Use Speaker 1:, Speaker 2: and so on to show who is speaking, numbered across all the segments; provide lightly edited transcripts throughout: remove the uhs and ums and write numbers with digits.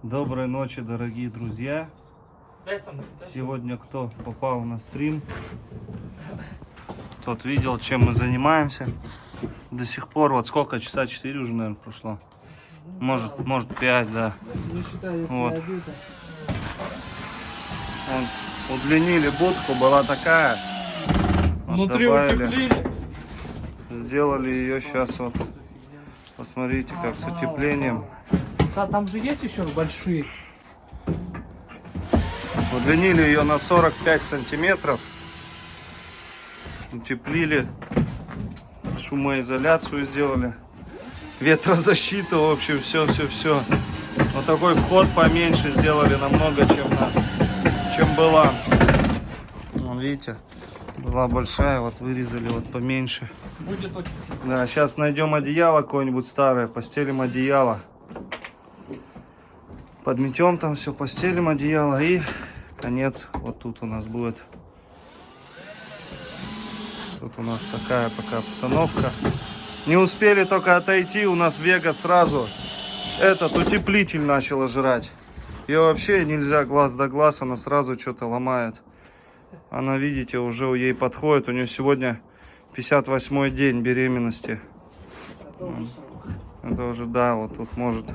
Speaker 1: Доброй ночи, дорогие друзья. Сегодня кто попал на стрим, тот видел, чем мы занимаемся. До сих пор, вот сколько, часа 4 уже, наверное, прошло. Может 5, да.
Speaker 2: Не считай, если
Speaker 1: Вот.
Speaker 2: обида.
Speaker 1: Удлинили будку, была такая. Вот
Speaker 2: Внутри
Speaker 1: добавили,
Speaker 2: утеплили.
Speaker 1: сделали ее сейчас вот. Посмотрите, как с утеплением.
Speaker 2: Да, там же есть еще большие.
Speaker 1: Удлинили ее на 45 сантиметров. Утеплили. Шумоизоляцию сделали. Ветрозащиту, в общем, все. Вот такой вход поменьше сделали намного, чем была. Вон, видите, была большая, вот вырезали вот поменьше.
Speaker 2: Будет очень.
Speaker 1: Да, сейчас найдем одеяло какое-нибудь старое, постелим одеяло. Подметем там все, постелим одеяло и конец. Вот тут у нас будет. Тут у нас такая пока обстановка. Не успели только отойти, у нас Вега сразу этот утеплитель начала жрать. Ее вообще нельзя глаз да глаз, она сразу что-то ломает. Она, видите, уже ей подходит. У нее сегодня 58-й день беременности. Это уже, да, вот тут может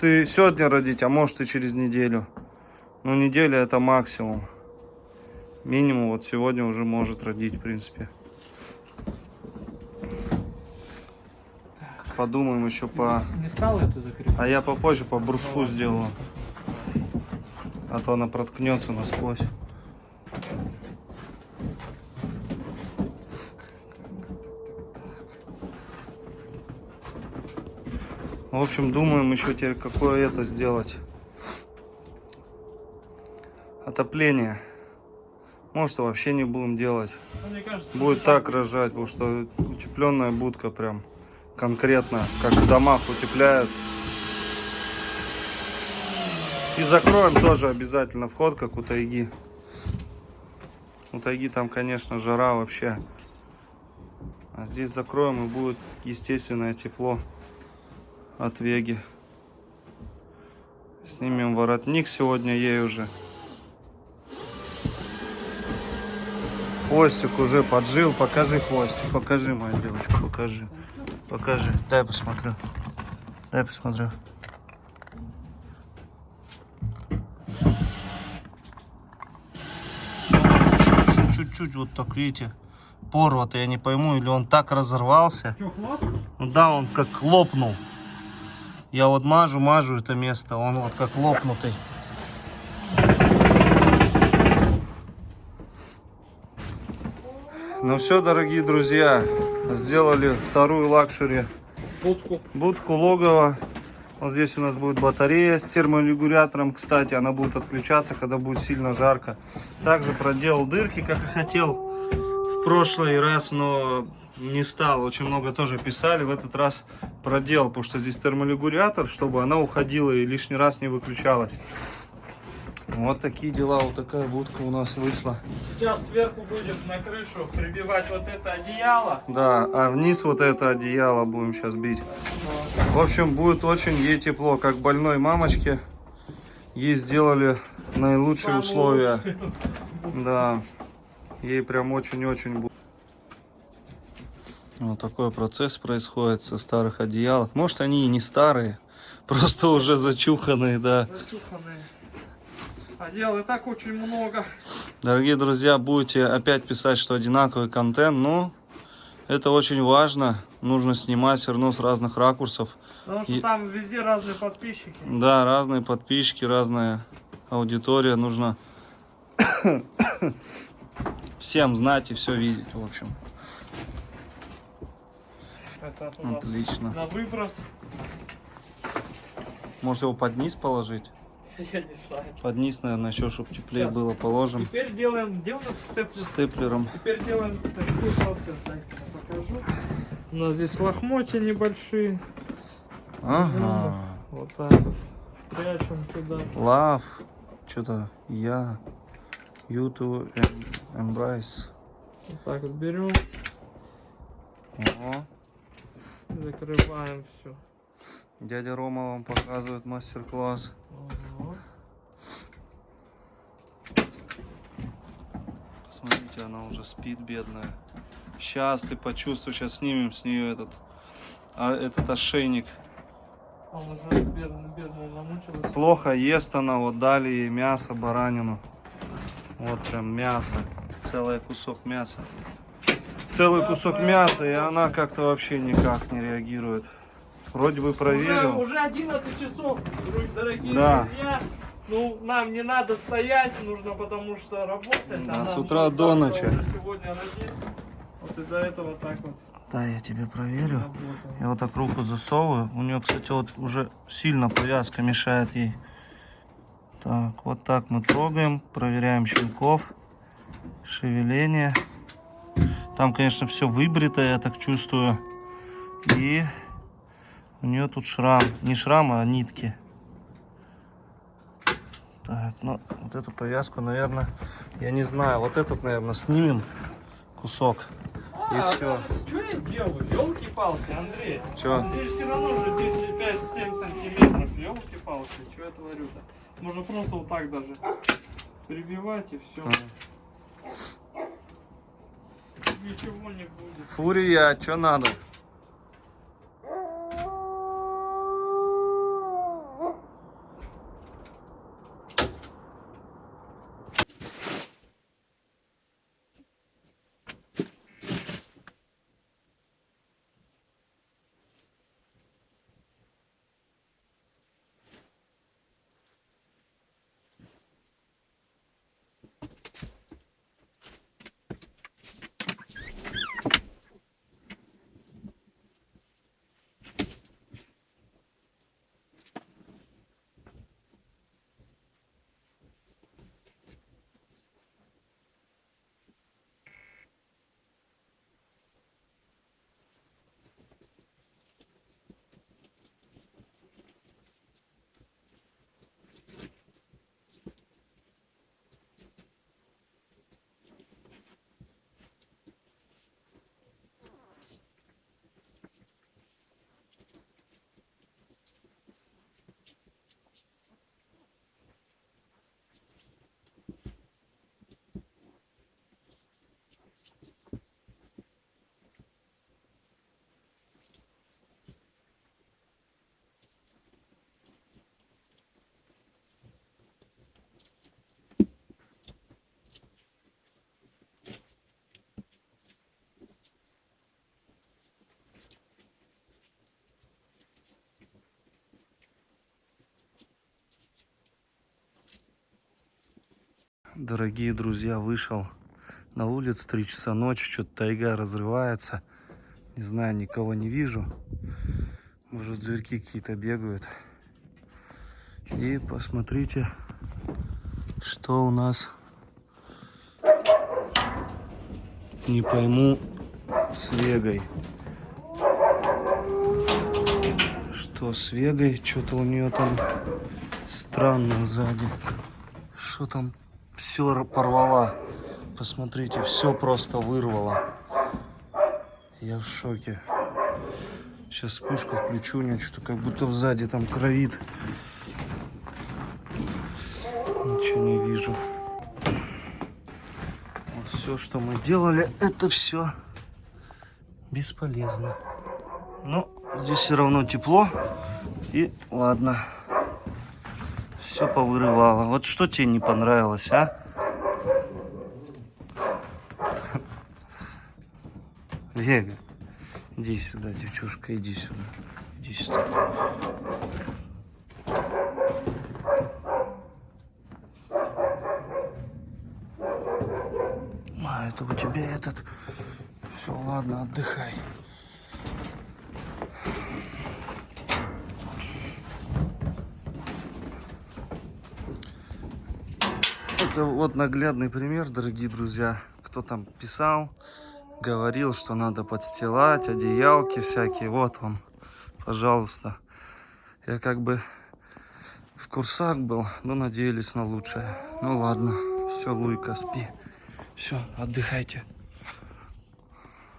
Speaker 1: и сегодня родить, а может и через неделю. Но неделя это максимум. Минимум вот сегодня уже может родить, в принципе. Подумаем еще по...
Speaker 2: Не стал эту закрепить?
Speaker 1: А я попозже по бруску сделаю. А то она проткнется насквозь. В общем, думаем еще теперь, какое это сделать. Отопление. Может, вообще не будем делать.
Speaker 2: Мне кажется,
Speaker 1: Будет так рожать, потому что утепленная будка прям конкретно, как в домах утепляют. И закроем тоже обязательно вход, как у тайги. У тайги там, конечно, жара вообще. А здесь закроем, и будет естественное тепло от Веги. Снимем воротник сегодня ей уже. Хвостик уже поджил. Покажи хвостик. Покажи, моя девочка, покажи. Покажи. Дай посмотрю. Дай посмотрю. Чуть-чуть вот так, видите, порватый. Я не пойму, или он так разорвался.
Speaker 2: что, хвост?
Speaker 1: Ну да, он как лопнул. Я вот мажу это место, он вот как лопнутый. Ну все, дорогие друзья, сделали вторую лакшери будку логово. Вот здесь у нас будет батарея с терморегулятором, кстати, она будет отключаться, когда будет сильно жарко. Также проделал дырки, как и хотел в прошлый раз, но не стал. Очень много тоже писали, в этот раз проделал, потому что здесь терморегулятор, чтобы она уходила и лишний раз не выключалась. Вот такие дела, вот такая будка у нас вышла.
Speaker 2: Сейчас сверху будем на крышу прибивать вот это одеяло.
Speaker 1: Да, а вниз вот это одеяло будем сейчас бить. В общем, будет очень ей тепло, как больной мамочке. Ей сделали наилучшие условия. Да, ей прям очень-очень будет. Вот такой процесс происходит со старых одеялов. Может, они и не старые, просто уже зачуханные, да.
Speaker 2: Зачуханные. Одеял и так очень много.
Speaker 1: Дорогие друзья, будете опять писать, что одинаковый контент, но это очень важно. Нужно снимать все равно с разных ракурсов.
Speaker 2: Потому что там везде разные подписчики.
Speaker 1: Да, разные подписчики, разная аудитория. Нужно всем знать и все видеть, в общем.
Speaker 2: Это
Speaker 1: Отлично.
Speaker 2: на выброс.
Speaker 1: Может, его под низ положить?
Speaker 2: Я не знаю.
Speaker 1: Под низ, наверное, еще, чтобы теплее
Speaker 2: Сейчас.
Speaker 1: было, положим.
Speaker 2: Теперь делаем, где у нас степлер?
Speaker 1: Степлером.
Speaker 2: Теперь делаем такой процесс, дайте я покажу. У нас здесь лохмотья небольшие.
Speaker 1: Ага.
Speaker 2: Вот так вот. Прячем туда.
Speaker 1: Love. Что-то я. YouTube embrace.
Speaker 2: Вот так вот берем.
Speaker 1: Ого.
Speaker 2: Закрываем все.
Speaker 1: Дядя Рома вам показывает мастер-класс.
Speaker 2: Ага.
Speaker 1: Смотрите, она уже спит, бедная. Сейчас ты почувствуешь, сейчас снимем с нее этот ошейник.
Speaker 2: Он уже бедная намучилась.
Speaker 1: Плохо ест она, вот дали ей мясо, баранину. Вот прям мясо, целый кусок мяса. Целый кусок мяса, и она как-то вообще никак не реагирует. Вроде бы проверил.
Speaker 2: Уже 11 часов, дорогие
Speaker 1: Да.
Speaker 2: друзья. Ну, нам не надо стоять, нужно, потому что работать.
Speaker 1: Да,
Speaker 2: а
Speaker 1: с
Speaker 2: нам
Speaker 1: утра
Speaker 2: уже
Speaker 1: до
Speaker 2: завтра
Speaker 1: ночи.
Speaker 2: уже сегодня родить. Вот из-за этого так вот
Speaker 1: Да, я тебе проверю.
Speaker 2: работаем.
Speaker 1: Я вот так руку засовываю. У нее, кстати, вот уже сильно повязка мешает ей. Так, вот так мы трогаем, проверяем щенков, шевеление. Там, конечно, все выбрито, я так чувствую. И у нее тут шрам. Не шрам, а нитки. Так, ну, вот эту повязку, наверное, я не знаю. Вот этот, наверное, снимем кусок. И все.
Speaker 2: Что я делаю? Елки-палки, Андрей.
Speaker 1: Чё?
Speaker 2: Здесь все равно уже 5-7 сантиметров. Елки-палки, что я творю-то? Можно просто вот так даже прибивать и все. Ничего не будет.
Speaker 1: Фурия, что надо? Дорогие друзья, вышел на улицу, 3 часа ночи, что-то тайга разрывается. Не знаю, никого не вижу. Может, зверьки какие-то бегают. И посмотрите, что у нас. Не пойму с Вегой. Что с Вегой? Что-то у нее там странно сзади. Что там? Все порвала. Посмотрите, все просто вырвало. Я в шоке. Сейчас вспышку включу, у нее что-то как будто сзади там кровит. Ничего не вижу. Вот все, что мы делали, это все бесполезно. Но здесь все равно тепло. И ладно. Все повырывало. Вот что тебе не понравилось, а? Вега, иди сюда, девчушка, иди сюда. Иди сюда. А, это у тебя этот... Все, ладно, отдыхай. Это вот наглядный пример, дорогие друзья. Кто там писал, говорил, что надо подстилать, одеялки всякие. Вот вам, пожалуйста. Я как бы в курсах был, но надеялись на лучшее. Ну ладно, все, Луйка, спи. Все, отдыхайте.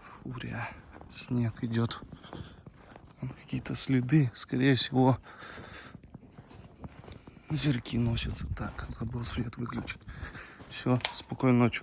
Speaker 1: Фурия, снег идет. какие-то следы. Скорее всего, зверьки носятся. Так, забыл свет выключить. Все, спокойной ночи.